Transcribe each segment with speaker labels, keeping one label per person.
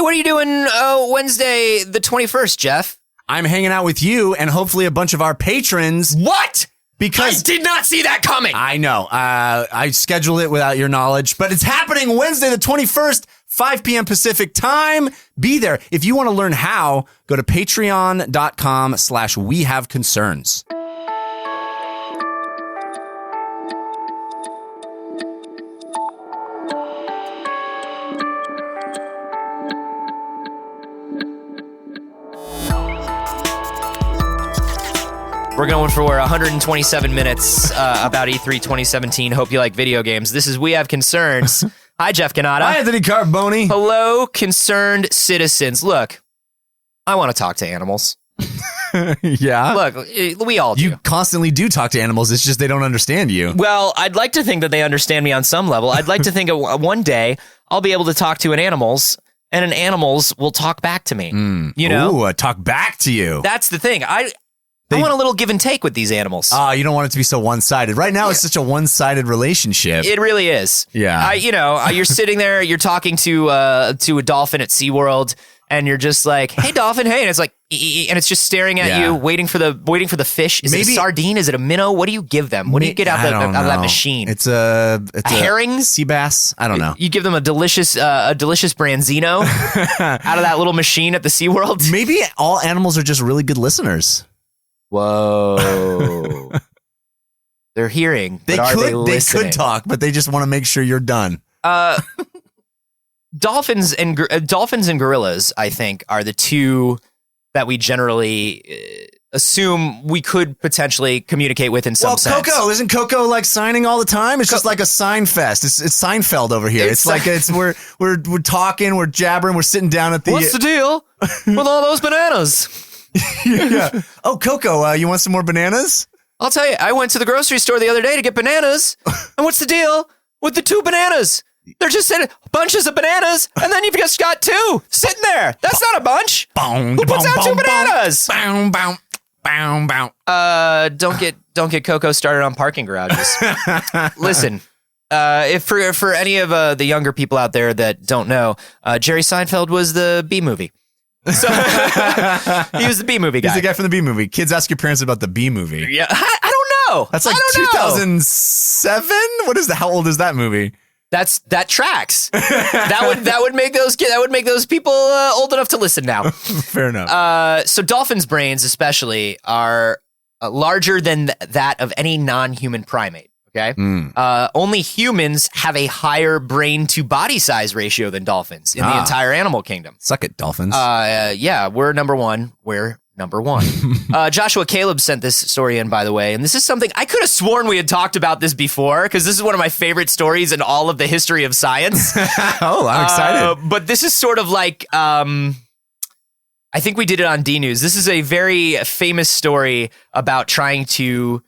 Speaker 1: what are you doing Wednesday the 21st, Jeff?
Speaker 2: I'm hanging out with you and hopefully a bunch of our patrons.
Speaker 1: What?
Speaker 2: Because
Speaker 1: I did not see that coming.
Speaker 2: I know. I scheduled it without your knowledge, but it's happening Wednesday the 21st, 5 p.m. Pacific time. Be there. If you want to learn how, go to patreon.com/wehaveconcerns.
Speaker 1: We're going for 127 minutes about E3 2017. Hope you like video games. This is We Have Concerns. Hi, Jeff Canada.
Speaker 2: Hi, Anthony Carboni.
Speaker 1: Hello, concerned citizens. Look, I want to talk to animals.
Speaker 2: Yeah?
Speaker 1: Look, we all do.
Speaker 2: You constantly do talk to animals. It's just they don't understand you.
Speaker 1: Well, I'd like to think that they understand me on some level. I'd like to think one day I'll be able to talk to an animals, and an animals will talk back to me. You know?
Speaker 2: Ooh, talk back to you.
Speaker 1: That's the thing. I want a little give and take with these animals.
Speaker 2: You don't want it to be so one-sided. Right now, it's such a one-sided relationship.
Speaker 1: It really is.
Speaker 2: Yeah.
Speaker 1: You're sitting there, you're talking to a dolphin at SeaWorld, and you're just like, "Hey, dolphin, hey," and it's like, and it's just staring at you, waiting for the fish. Is it a sardine? Is it a minnow? What do you give them? What do you get out of that machine?
Speaker 2: It's a
Speaker 1: herring,
Speaker 2: sea bass. I don't know.
Speaker 1: You give them a delicious branzino out of that little machine at the SeaWorld.
Speaker 2: Maybe all animals are just really good listeners.
Speaker 1: Whoa. They're hearing, but are they listening?
Speaker 2: They could talk, but they just want to make sure you're done.
Speaker 1: Dolphins and gorillas, I think, are the two that we generally assume we could potentially communicate with in some sense.
Speaker 2: Coco, isn't Coco like signing all the time? It's just like a sign fest. It's Seinfeld over here. It's like we're talking, we're jabbering, we're sitting down at the.
Speaker 1: What's the deal with all those bananas?
Speaker 2: Yeah. Oh, Coco, you want some more bananas?
Speaker 1: I'll tell you, I went to the grocery store the other day to get bananas. And what's the deal with the 2 bananas? They're just sitting bunches of bananas, and then you've just got 2 sitting there. That's not a bunch. Who puts out 2 bananas? Don't get Coco started on parking garages. Listen, if for any of the younger people out there that don't know, Jerry Seinfeld was the B movie. So he was the B movie guy.
Speaker 2: He's the guy from the B movie. Kids ask your parents about the B movie.
Speaker 1: Yeah, I don't know.
Speaker 2: That's like 2007. What is that? How old is that movie?
Speaker 1: That tracks. that would make those people old enough to listen now.
Speaker 2: Fair enough.
Speaker 1: So dolphins' brains, especially, are larger than that of any non-human primate. Okay. Only humans have a higher brain to body size ratio than dolphins in the entire animal kingdom.
Speaker 2: Suck it, dolphins.
Speaker 1: Yeah, we're number one. Joshua Caleb sent this story in, by the way, and this is something I could have sworn we had talked about this before because this is one of my favorite stories in all of the history of science.
Speaker 2: Oh, I'm excited.
Speaker 1: But this is sort of like, I think we did it on D News. This is a very famous story about trying to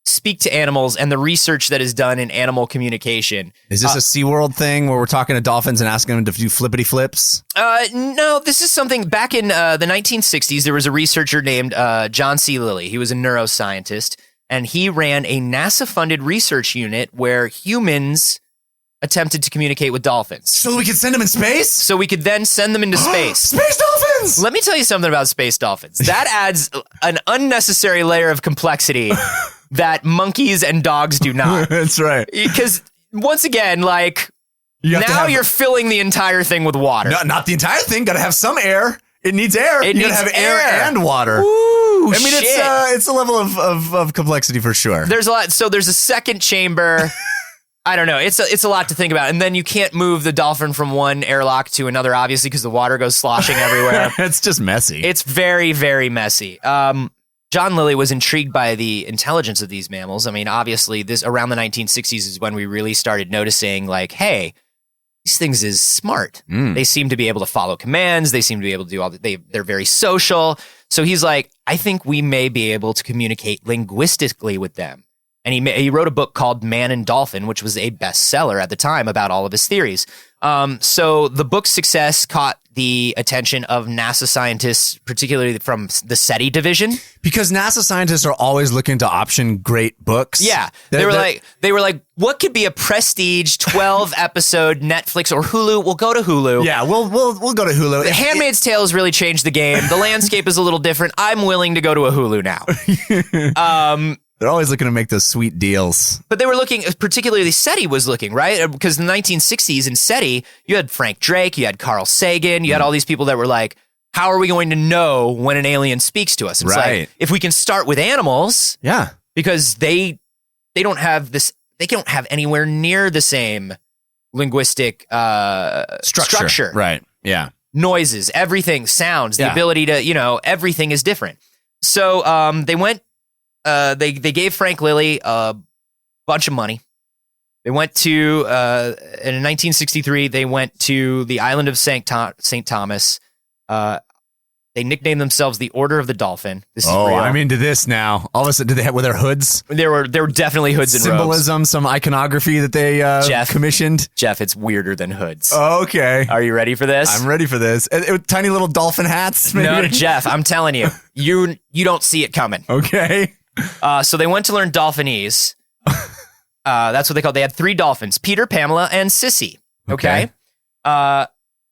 Speaker 1: speak to animals and the research that is done in animal communication.
Speaker 2: Is this a SeaWorld thing where we're talking to dolphins and asking them to do flippity flips?
Speaker 1: No, this is something back in the 1960s. There was a researcher named John C. Lilly. He was a neuroscientist, and he ran a NASA-funded research unit where humans attempted to communicate with dolphins.
Speaker 2: So we could send them in space?
Speaker 1: So we could then send them into space.
Speaker 2: Space dolphins!
Speaker 1: Let me tell you something about space dolphins. That adds an unnecessary layer of complexity that monkeys and dogs do not.
Speaker 2: That's right.
Speaker 1: Because once again, like, you're filling the entire thing with water.
Speaker 2: No, not the entire thing. Got to have some air. It needs air. You got to have air and water.
Speaker 1: Ooh,
Speaker 2: I mean, it's a level of complexity for sure.
Speaker 1: There's a lot. So there's a second chamber. I don't know. It's a lot to think about. And then you can't move the dolphin from one airlock to another, obviously, because the water goes sloshing everywhere.
Speaker 2: It's just messy.
Speaker 1: It's very, very messy. John Lilly was intrigued by the intelligence of these mammals. I mean, obviously, this around the 1960s is when we really started noticing, like, hey, these things is smart. They seem to be able to follow commands. They seem to be able to do they're very social. So he's like, I think we may be able to communicate linguistically with them. And he wrote a book called Man and Dolphin, which was a bestseller at the time about all of his theories. So the book's success caught the attention of NASA scientists, particularly from the SETI division.
Speaker 2: Because NASA scientists are always looking to option great books.
Speaker 1: Yeah. They were like, what could be a prestige 12 episode Netflix or Hulu? We'll go to Hulu.
Speaker 2: Yeah, we'll go to Hulu.
Speaker 1: The Handmaid's Tale has really changed the game. The landscape is a little different. I'm willing to go to a Hulu now.
Speaker 2: They're always looking to make those sweet deals.
Speaker 1: But they were looking, particularly SETI was looking, right? Because in the 1960s in SETI, you had Frank Drake, you had Carl Sagan, you had all these people that were like, how are we going to know when an alien speaks to us? It's like, if we can start with animals, because they don't have this, they don't have anywhere near the same linguistic structure.
Speaker 2: Right, yeah.
Speaker 1: Noises, everything, sounds, the ability to, everything is different. So they went, they gave Frank Lilly a bunch of money. They went to, in 1963, they went to the island of St. Thomas. They nicknamed themselves the Order of the Dolphin. This is real.
Speaker 2: I'm into this now. All of a sudden, did they have with their hoods?
Speaker 1: There were definitely hoods and
Speaker 2: symbolism,
Speaker 1: robes.
Speaker 2: Some iconography that they commissioned.
Speaker 1: Jeff, it's weirder than hoods.
Speaker 2: Okay.
Speaker 1: Are you ready for this?
Speaker 2: I'm ready for this. Tiny little dolphin hats, maybe?
Speaker 1: No, Jeff, I'm telling you, you don't see it coming.
Speaker 2: Okay.
Speaker 1: So they went to learn Dolphinese. That's what they called. They had 3 dolphins: Peter, Pamela, and Sissy. Okay.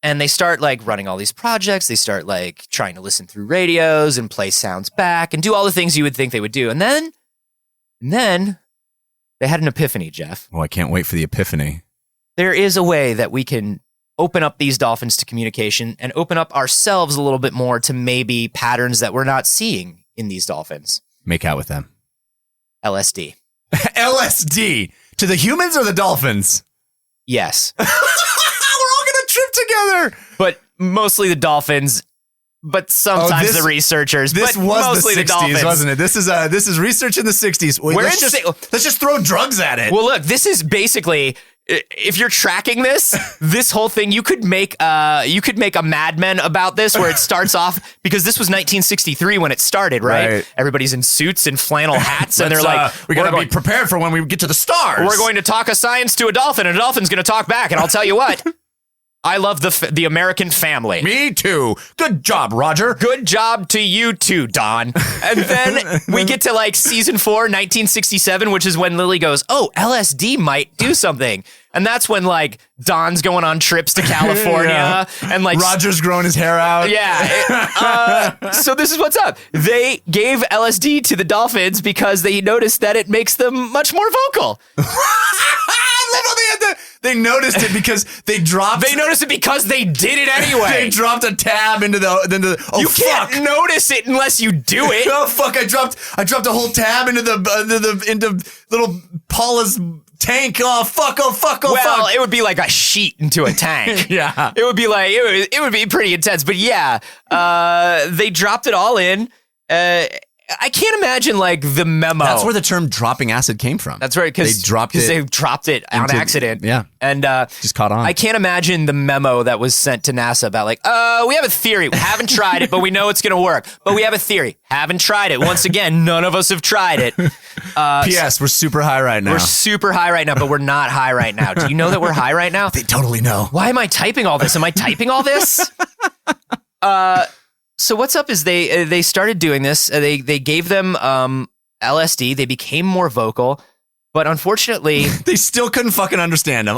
Speaker 1: And they start like running all these projects. They start like trying to listen through radios and play sounds back and do all the things you would think they would do. And then they had an epiphany, Jeff.
Speaker 2: Oh, I can't wait for the epiphany.
Speaker 1: There is a way that we can open up these dolphins to communication and open up ourselves a little bit more to maybe patterns that we're not seeing in these dolphins.
Speaker 2: Make out with them.
Speaker 1: LSD.
Speaker 2: LSD to the humans or the dolphins?
Speaker 1: Yes.
Speaker 2: We're all going to trip together.
Speaker 1: But mostly the dolphins, but sometimes the researchers.
Speaker 2: This
Speaker 1: but
Speaker 2: was
Speaker 1: mostly
Speaker 2: the 60s,
Speaker 1: dolphins.
Speaker 2: wasn't it? This is research in the 60s. Wait, let's just throw drugs at it.
Speaker 1: Well, look, this is basically, if you're tracking this whole thing, you could make a Mad Men about this, where it starts off, because this was 1963 when it started, right? Everybody's in suits and flannel hats, and they're like,
Speaker 2: we got to be prepared for when we get to the stars.
Speaker 1: We're going to talk a science to a dolphin, and a dolphin's going to talk back, and I'll tell you what. I love the American family.
Speaker 2: Me too. Good job, Roger.
Speaker 1: Good job to you too, Don. And then we get to like season 4, 1967, which is when Lilly goes, oh, LSD might do something. And that's when like Don's going on trips to California and like
Speaker 2: Roger's growing his hair out.
Speaker 1: Yeah. So this is what's up. They gave LSD to the dolphins because they noticed that it makes them much more vocal.
Speaker 2: They noticed it because they dropped.
Speaker 1: They noticed it because they did it anyway.
Speaker 2: They dropped a tab into the. Oh,
Speaker 1: you can't notice it unless you do it.
Speaker 2: Oh fuck! I dropped a whole tab into little Paula's tank. Oh fuck! Oh fuck! Oh fuck!
Speaker 1: Well, it would be like a sheet into a tank.
Speaker 2: Yeah,
Speaker 1: it would be like it would be pretty intense. But yeah, they dropped it all in. I can't imagine like the memo.
Speaker 2: That's where the term dropping acid came from.
Speaker 1: That's right, because they dropped it on accident.
Speaker 2: Yeah.
Speaker 1: And
Speaker 2: just caught on.
Speaker 1: I can't imagine the memo that was sent to NASA about like, we have a theory. We haven't tried it, but we know it's going to work. But we have a theory. Haven't tried it. Once again, none of us have tried it.
Speaker 2: P.S. We're super high right now.
Speaker 1: We're super high right now, but we're not high right now. Do you know that we're high right now?
Speaker 2: They totally know.
Speaker 1: Why am I typing all this? Am I typing all this? So what's up is they started doing this. They gave them LSD. They became more vocal, but unfortunately,
Speaker 2: they still couldn't fucking understand them.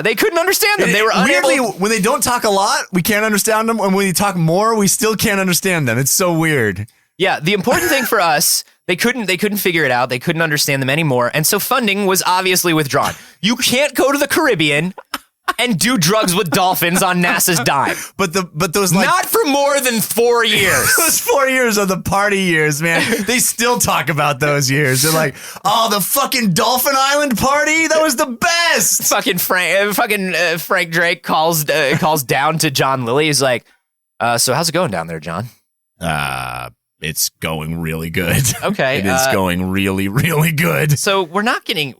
Speaker 1: They couldn't understand them. They were unable.
Speaker 2: Weirdly, when they don't talk a lot, we can't understand them, and when they talk more, we still can't understand them. It's so weird.
Speaker 1: Yeah, the important thing for us, they couldn't figure it out. They couldn't understand them anymore, and so funding was obviously withdrawn. You can't go to the Caribbean and do drugs with dolphins on NASA's dime.
Speaker 2: But those like
Speaker 1: not for more than 4 years.
Speaker 2: Those 4 years are the party years, man. They still talk about those years. They're like, oh, the fucking Dolphin Island party, that was the best.
Speaker 1: Fucking Frank Drake calls down to John Lilly. He's like, so how's it going down there, John?
Speaker 2: It's going really good.
Speaker 1: Okay.
Speaker 2: It is going really, really good.
Speaker 1: So we're not getting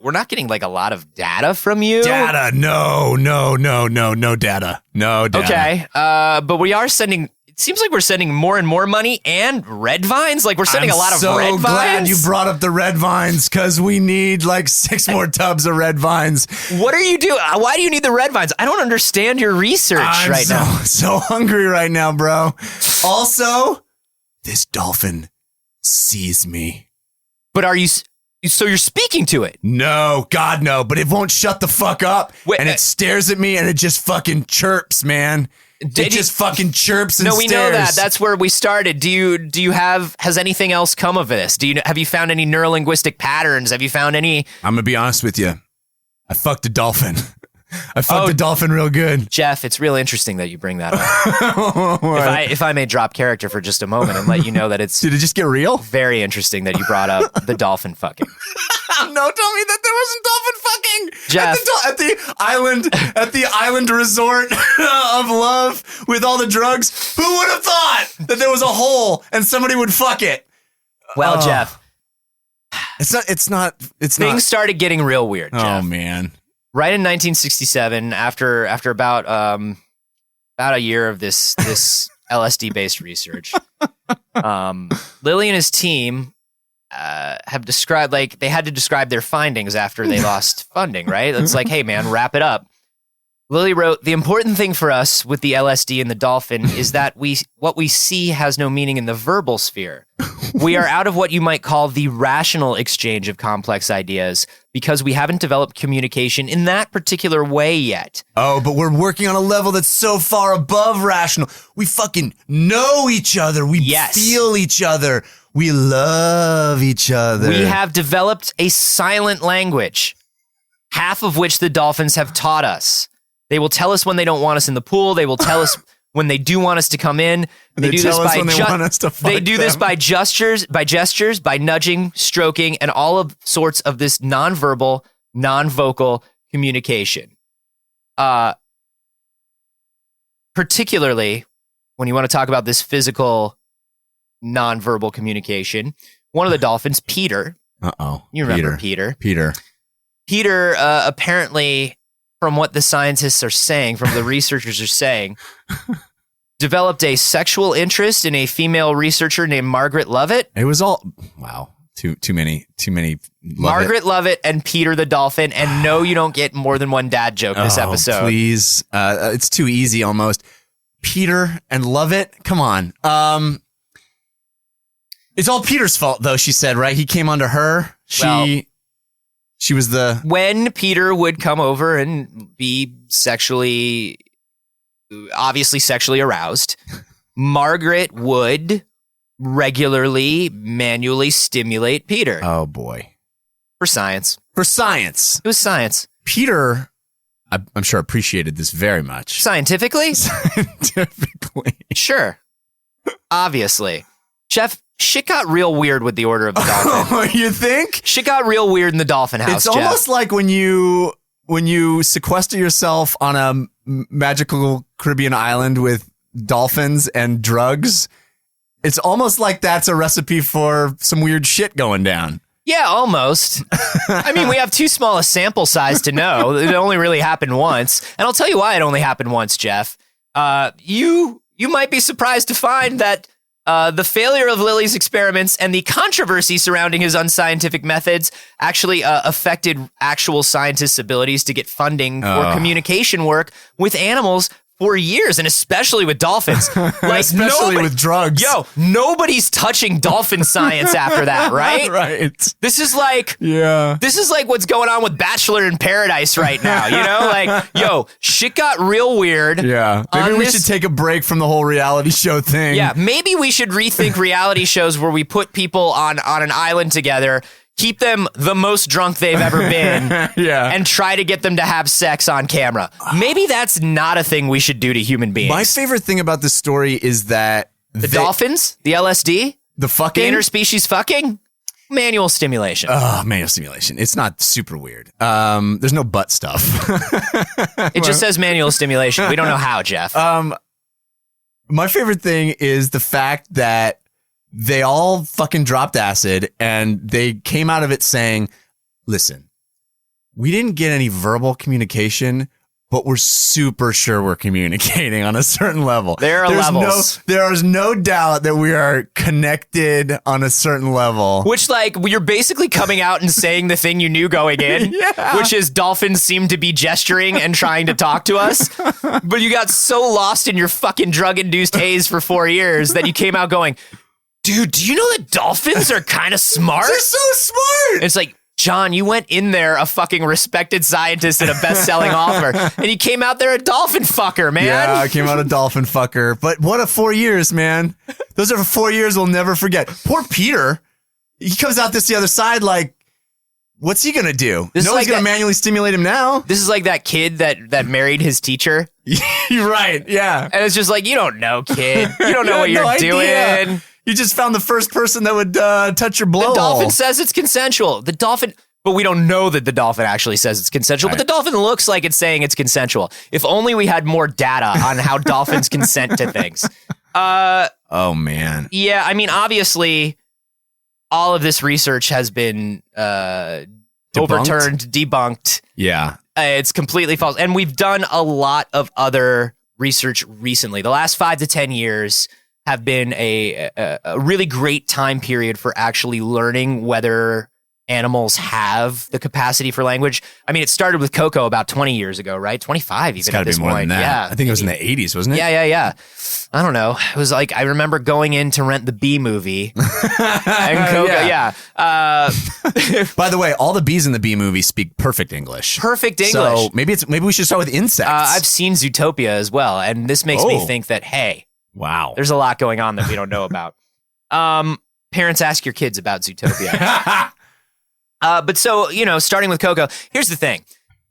Speaker 1: like a lot of data from you.
Speaker 2: Data. No data. No data.
Speaker 1: Okay. But we are sending seems like we're sending more and more money and red vines. Like we're sending a lot of red vines.
Speaker 2: I'm so glad you brought up the red vines because we need like 6 more tubs of red vines.
Speaker 1: What are you doing? Why do you need the red vines? I don't understand your research now.
Speaker 2: I'm so hungry right now, bro. Also, this dolphin sees me.
Speaker 1: But are you... So you're speaking to it?
Speaker 2: No, God, no. But it won't shut the fuck up. Wait, and it stares at me and it just fucking chirps, man. It just fucking chirps and stares.
Speaker 1: No, we know that. That's where we started. Has anything else come of this? Have you found any neurolinguistic patterns? Have you found any?
Speaker 2: I'm going to be honest with you. I fucked a dolphin. I fucked a dolphin real good.
Speaker 1: Jeff, it's real interesting that you bring that up. If I may drop character for just a moment and let you know that it's...
Speaker 2: Did it just get real?
Speaker 1: Very interesting that you brought up the dolphin fucking.
Speaker 2: No, tell me that there wasn't dolphin fucking.
Speaker 1: Jeff.
Speaker 2: At the island resort of love with all the drugs. Who would have thought that there was a hole and somebody would fuck it?
Speaker 1: Well, Jeff.
Speaker 2: It's not.
Speaker 1: Things started getting real weird, Jeff.
Speaker 2: Oh, man.
Speaker 1: Right in 1967, after about a year of this LSD-based research, Lilly and his team have described, like, they had to describe their findings after they lost funding, right? It's like, hey, man, wrap it up. Lilly wrote, the important thing for us with the LSD and the dolphin is that what we see has no meaning in the verbal sphere. We are out of what you might call the rational exchange of complex ideas because we haven't developed communication in that particular way yet.
Speaker 2: Oh, but we're working on a level that's so far above rational. We fucking know each other. We feel each other. We love each other.
Speaker 1: We have developed a silent language, half of which the dolphins have taught us. They will tell us when they don't want us in the pool. They will tell us when they do want us to come in. They do this by gestures, by nudging, stroking, and all of sorts of this nonverbal, non-vocal communication. Particularly when you want to talk about this physical, nonverbal communication, one of the dolphins, Peter. You remember Peter? Peter apparently, from what the scientists are saying, from the researchers are saying, developed a sexual interest in a female researcher named Margaret Lovett.
Speaker 2: It was all, wow, too many.
Speaker 1: Margaret Lovett and Peter the dolphin. And no, you don't get more than one dad joke this episode.
Speaker 2: Please. It's too easy almost. Peter and Lovett, come on. It's all Peter's fault, though, she said, right? He came onto her. She was the...
Speaker 1: When Peter would come over and be obviously sexually aroused, Margaret would regularly, manually stimulate Peter.
Speaker 2: Oh, boy.
Speaker 1: For science.
Speaker 2: It was science. Peter, I'm sure, appreciated this very much.
Speaker 1: Scientifically?
Speaker 2: Scientifically.
Speaker 1: Sure. Obviously. Jeff, shit got real weird with the Order of the Dolphin.
Speaker 2: Oh, you think?
Speaker 1: Shit got real weird in the Dolphin House,
Speaker 2: It's almost like when you sequester yourself on a magical Caribbean island with dolphins and drugs. It's almost like that's a recipe for some weird shit going down.
Speaker 1: Yeah, almost. I mean, we have too small a sample size to know. It only really happened once. And I'll tell you why it only happened once, Jeff. You might be surprised to find that the failure of Lilly's experiments and the controversy surrounding his unscientific methods actually affected actual scientists' abilities to get funding for communication work with animals for years, and especially with dolphins. Like
Speaker 2: especially with drugs.
Speaker 1: Yo, nobody's touching dolphin science after that, right?
Speaker 2: Right.
Speaker 1: This is like what's going on with Bachelor in Paradise right now, you know? Like, yo, shit got real weird.
Speaker 2: Yeah. Maybe we should take a break from the whole reality show thing.
Speaker 1: Yeah, maybe we should rethink reality shows where we put people on an island together, keep them the most drunk they've ever been, and try to get them to have sex on camera. Maybe that's not a thing we should do to human beings.
Speaker 2: My favorite thing about this story is that
Speaker 1: the dolphins, the LSD,
Speaker 2: the fucking,
Speaker 1: the interspecies fucking, manual stimulation.
Speaker 2: Manual stimulation. It's not super weird. There's no butt stuff.
Speaker 1: It just says manual stimulation. We don't know how, Jeff.
Speaker 2: My favorite thing is the fact that they all fucking dropped acid and they came out of it saying, listen, we didn't get any verbal communication, but we're super sure we're communicating on a certain level.
Speaker 1: There are levels.
Speaker 2: There is no doubt that we are connected on a certain level.
Speaker 1: Which, like, you're basically coming out and saying the thing you knew going in, which is dolphins seem to be gesturing and trying to talk to us. But you got so lost in your fucking drug-induced haze for 4 years that you came out going, dude, do you know that dolphins are kind of smart?
Speaker 2: They're so smart.
Speaker 1: And it's like, John, you went in there a fucking respected scientist and a best-selling author, and you came out there a dolphin fucker, man.
Speaker 2: Yeah, I came out a dolphin fucker. But what a 4 years, man. Those are 4 years we'll never forget. Poor Peter. He comes out the other side like, what's he going to do? No one's going to manually stimulate him now.
Speaker 1: This is like that kid that married his teacher.
Speaker 2: You're right, yeah.
Speaker 1: And it's just like, you don't know, kid. You don't know what you're doing.
Speaker 2: You just found the first person that would touch your blowhole.
Speaker 1: The dolphin says it's consensual. But we don't know that the dolphin actually says it's consensual. Right. But the dolphin looks like it's saying it's consensual. If only we had more data on how dolphins consent to things.
Speaker 2: Oh, man.
Speaker 1: Yeah, I mean, obviously, all of this research has been overturned, debunked.
Speaker 2: Yeah.
Speaker 1: It's completely false. And we've done a lot of other research recently. The last 5 to 10 years have been a really great time period for actually learning whether animals have the capacity for language. I mean, it started with Coco about 20 years ago, right? 25 even at this point.
Speaker 2: Than that.
Speaker 1: Yeah.
Speaker 2: I think it was in the 80s, wasn't it?
Speaker 1: Yeah. I don't know. It was like, I remember going in to rent the Bee Movie. And Coco, yeah.
Speaker 2: By the way, all the bees in the Bee Movie speak perfect English.
Speaker 1: Perfect English.
Speaker 2: So maybe we should start with insects.
Speaker 1: I've seen Zootopia as well, and this makes me think that, hey,
Speaker 2: wow,
Speaker 1: there's a lot going on that we don't know about. Parents, ask your kids about Zootopia. But so, starting with Coco, here's the thing.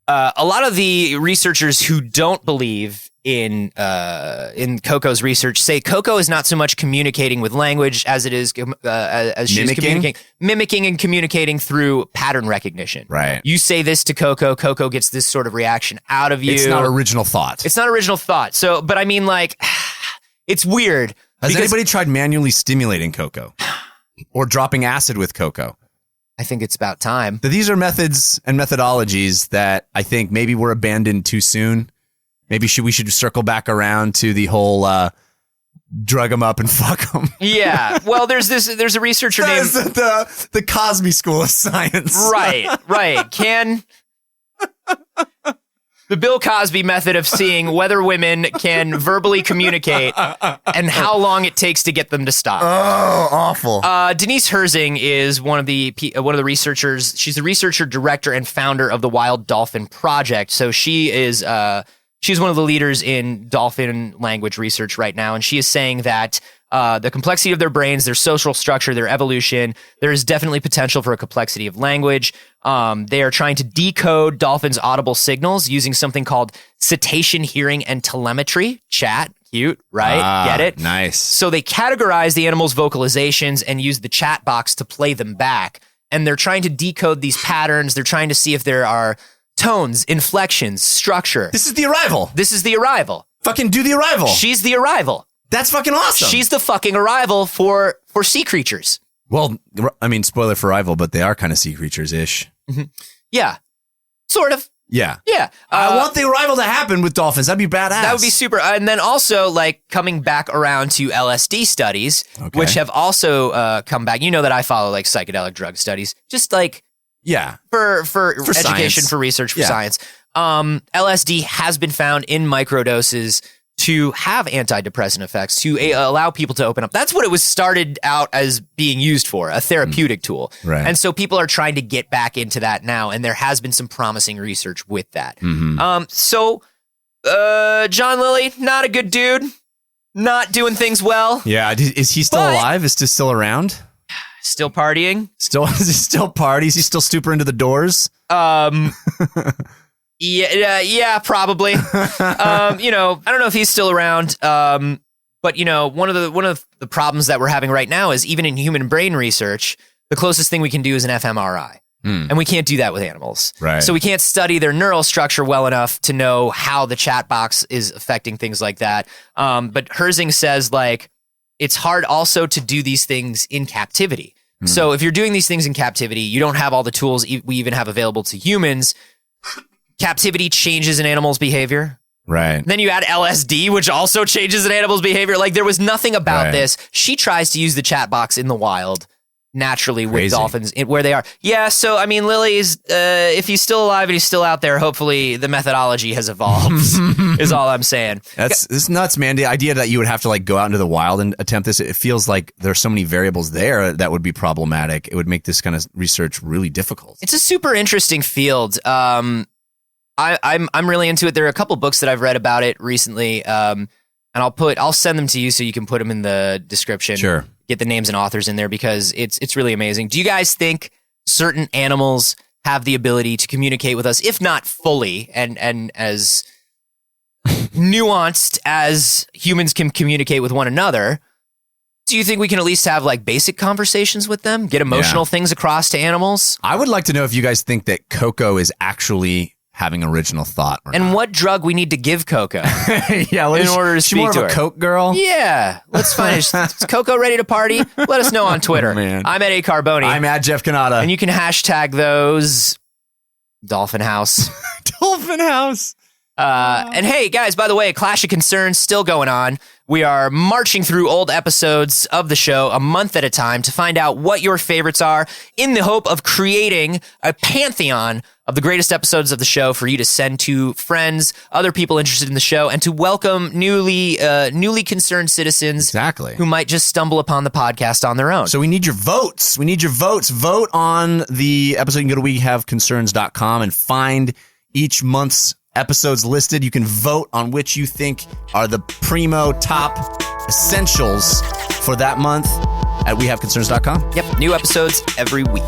Speaker 1: A lot of the researchers who don't believe in Coco's research say Coco is not so much communicating with language as it is as she's mimicking and communicating through pattern recognition.
Speaker 2: Right.
Speaker 1: You say this to Coco, Coco gets this sort of reaction out of you.
Speaker 2: It's not original thought.
Speaker 1: So, but I mean, like, it's weird.
Speaker 2: Has anybody tried manually stimulating Coco or dropping acid with Coco?
Speaker 1: I think it's about time.
Speaker 2: These are methods and methodologies that I think maybe were abandoned too soon. Maybe we should circle back around to the whole drug them up and fuck them.
Speaker 1: Yeah. Well, there's a researcher named
Speaker 2: the Cosby School of Science.
Speaker 1: Right. Can the Bill Cosby method of seeing whether women can verbally communicate and how long it takes to get them to stop.
Speaker 2: Oh, awful.
Speaker 1: Denise Herzing is one of the researchers. She's the researcher, director, and founder of the Wild Dolphin Project. So she is she's one of the leaders in dolphin language research right now, and she is saying that the complexity of their brains, their social structure, their evolution, there is definitely potential for a complexity of language. They are trying to decode dolphins' audible signals using something called cetacean hearing and telemetry. Chat, cute, right? Get it?
Speaker 2: Nice.
Speaker 1: So they categorize the animal's vocalizations and use the chat box to play them back. And they're trying to decode these patterns. They're trying to see if there are tones, inflections, structure.
Speaker 2: This is the arrival. Fucking do the arrival.
Speaker 1: She's the arrival.
Speaker 2: That's fucking awesome.
Speaker 1: She's the fucking arrival for sea creatures.
Speaker 2: Well, I mean, spoiler for Arrival, but they are kind of sea creatures-ish.
Speaker 1: Mm-hmm. Yeah. Sort of.
Speaker 2: Yeah.
Speaker 1: Yeah.
Speaker 2: I want the arrival to happen with dolphins. That'd be badass.
Speaker 1: That would be super. And then also, like, coming back around to LSD studies, which have also come back. You know that I follow, like, psychedelic drug studies. Just, like, for education,
Speaker 2: science.
Speaker 1: for research, for science. LSD has been found in microdoses to have antidepressant effects, to allow people to open up. That's what it was started out as being used for, a therapeutic tool.
Speaker 2: Right.
Speaker 1: And so people are trying to get back into that now, and there has been some promising research with that.
Speaker 2: Mm-hmm.
Speaker 1: John Lilly, not a good dude, not doing things well.
Speaker 2: Yeah, is he still alive? Is he still around?
Speaker 1: Still partying?
Speaker 2: Is he still parties? He's still super into the Doors?
Speaker 1: Yeah, probably. I don't know if he's still around. But one of the problems that we're having right now is even in human brain research, the closest thing we can do is an fMRI. And we can't do that with animals.
Speaker 2: Right.
Speaker 1: So we can't study their neural structure well enough to know how the chat box is affecting things like that. But Herzing says, like, it's hard also to do these things in captivity. So if you're doing these things in captivity, you don't have all the tools we even have available to humans. captivity changes an animal's behavior.
Speaker 2: Right.
Speaker 1: Then you add LSD, which also changes an animal's behavior. Like, there was nothing about this. She tries to use the chat box in the wild naturally with dolphins where they are. Yeah, so, I mean, Lilly's, if he's still alive and he's still out there, hopefully the methodology has evolved, is all I'm saying.
Speaker 2: It's nuts, man. The idea that you would have to, like, go out into the wild and attempt this, it feels like there's so many variables there that would be problematic. It would make this kind of research really difficult.
Speaker 1: It's a super interesting field. I'm really into it. There are a couple books that I've read about it recently, and I'll send them to you so you can put them in the description.
Speaker 2: Sure.
Speaker 1: Get the names and authors in there because it's really amazing. Do you guys think certain animals have the ability to communicate with us, if not fully and as nuanced as humans can communicate with one another? Do you think we can at least have like basic conversations with them, get emotional things across to animals?
Speaker 2: I would like to know if you guys think that Coco is actually having original thought or
Speaker 1: and
Speaker 2: not.
Speaker 1: what drug we need to give Coco
Speaker 2: in order to speak
Speaker 1: more
Speaker 2: to
Speaker 1: of
Speaker 2: her.
Speaker 1: a
Speaker 2: Coke girl?
Speaker 1: Yeah, let's finish. Is Coco ready to party? Let us know on Twitter.
Speaker 2: Man.
Speaker 1: I'm at A. Carboni.
Speaker 2: I'm at Jeff Canada.
Speaker 1: And you can hashtag those Dolphin House.
Speaker 2: Dolphin House.
Speaker 1: And hey, guys, by the way, a Clash of Concerns still going on. We are marching through old episodes of the show a month at a time to find out what your favorites are in the hope of creating a pantheon of the greatest episodes of the show for you to send to friends, other people interested in the show, and to welcome newly concerned citizens who might just stumble upon the podcast on their own.
Speaker 2: So we need your votes. Vote on the episode. You can go to wehaveconcerns.com and find each month's episodes listed. You can vote on which you think are the primo top essentials for that month at wehaveconcerns.com.
Speaker 1: Yep, new episodes every week.